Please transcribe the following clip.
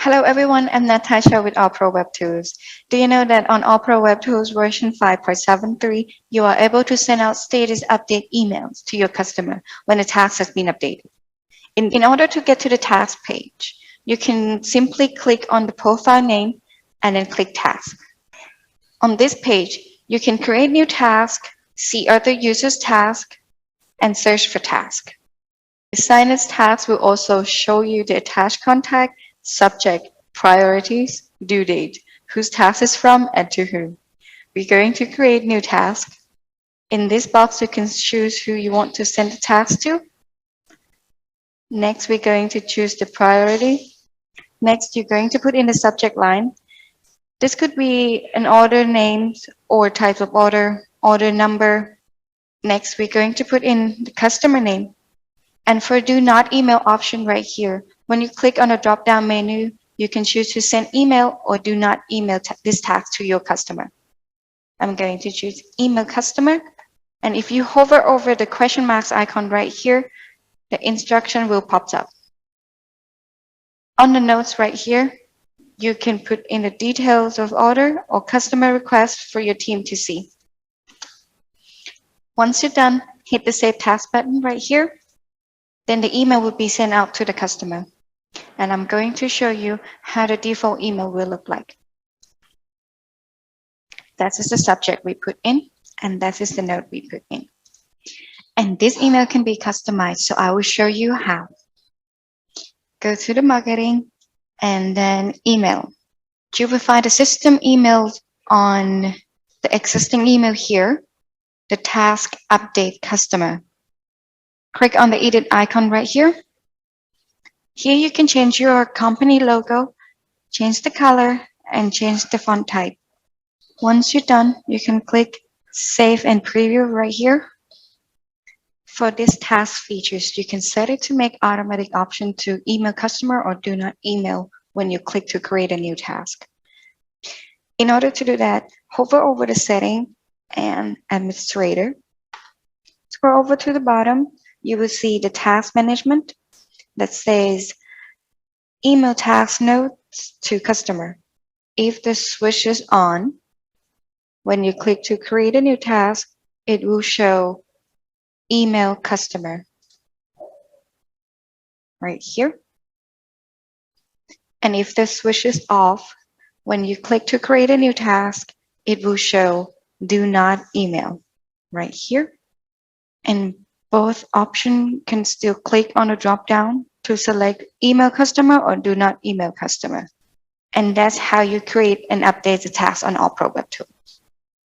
Hello everyone, I'm Natasha with AllProWebTools. Do you know that on AllProWebTools version 5.73, you are able to send out status update emails to your customer when a task has been updated? In order to get to the task page, you can simply click on the profile name and then click task. On this page, you can create new task, see other users' task, and search for task. Designer's task will also show you the attached contact, subject, priorities, due date, whose task is from, and to whom. We're going to create new task. In this box, you can choose who you want to send the task to. Next, we're going to choose the priority. Next, you're going to put in the subject line. This could be an order name or type of order, order number. Next, we're going to put in the customer name. And for do not email option right here, when you click on the drop-down menu, you can choose to send email or do not email this task to your customer. I'm going to choose email customer. And if you hover over the question marks icon right here, the instruction will pop up. On the notes right here, you can put in the details of order or customer request for your team to see. Once you're done, hit the Save Task button right here. Then the email will be sent out to the customer. And I'm going to show you how the default email will look like. That is the subject we put in, and that is the note we put in. And this email can be customized, so I will show you how. Go to the marketing and then email. You will find the system email on the existing email here, the task update customer. Click on the edit icon right here. Here you can change your company logo, change the color, and change the font type. Once you're done, you can click Save and Preview right here. For this task features, you can set it to make automatic option to email customer or do not email when you click to create a new task. In order to do that, hover over the setting and administrator. Scroll over to the bottom. You will see the task management that says email task notes to customer. If the switch is on, when you click to create a new task, it will show email customer right here. And if the switch is off, when you click to create a new task, it will show do not email right here. And both options can still click on the drop down to select email customer or do not email customer. And that's how you create and update the task on AllProWebTools.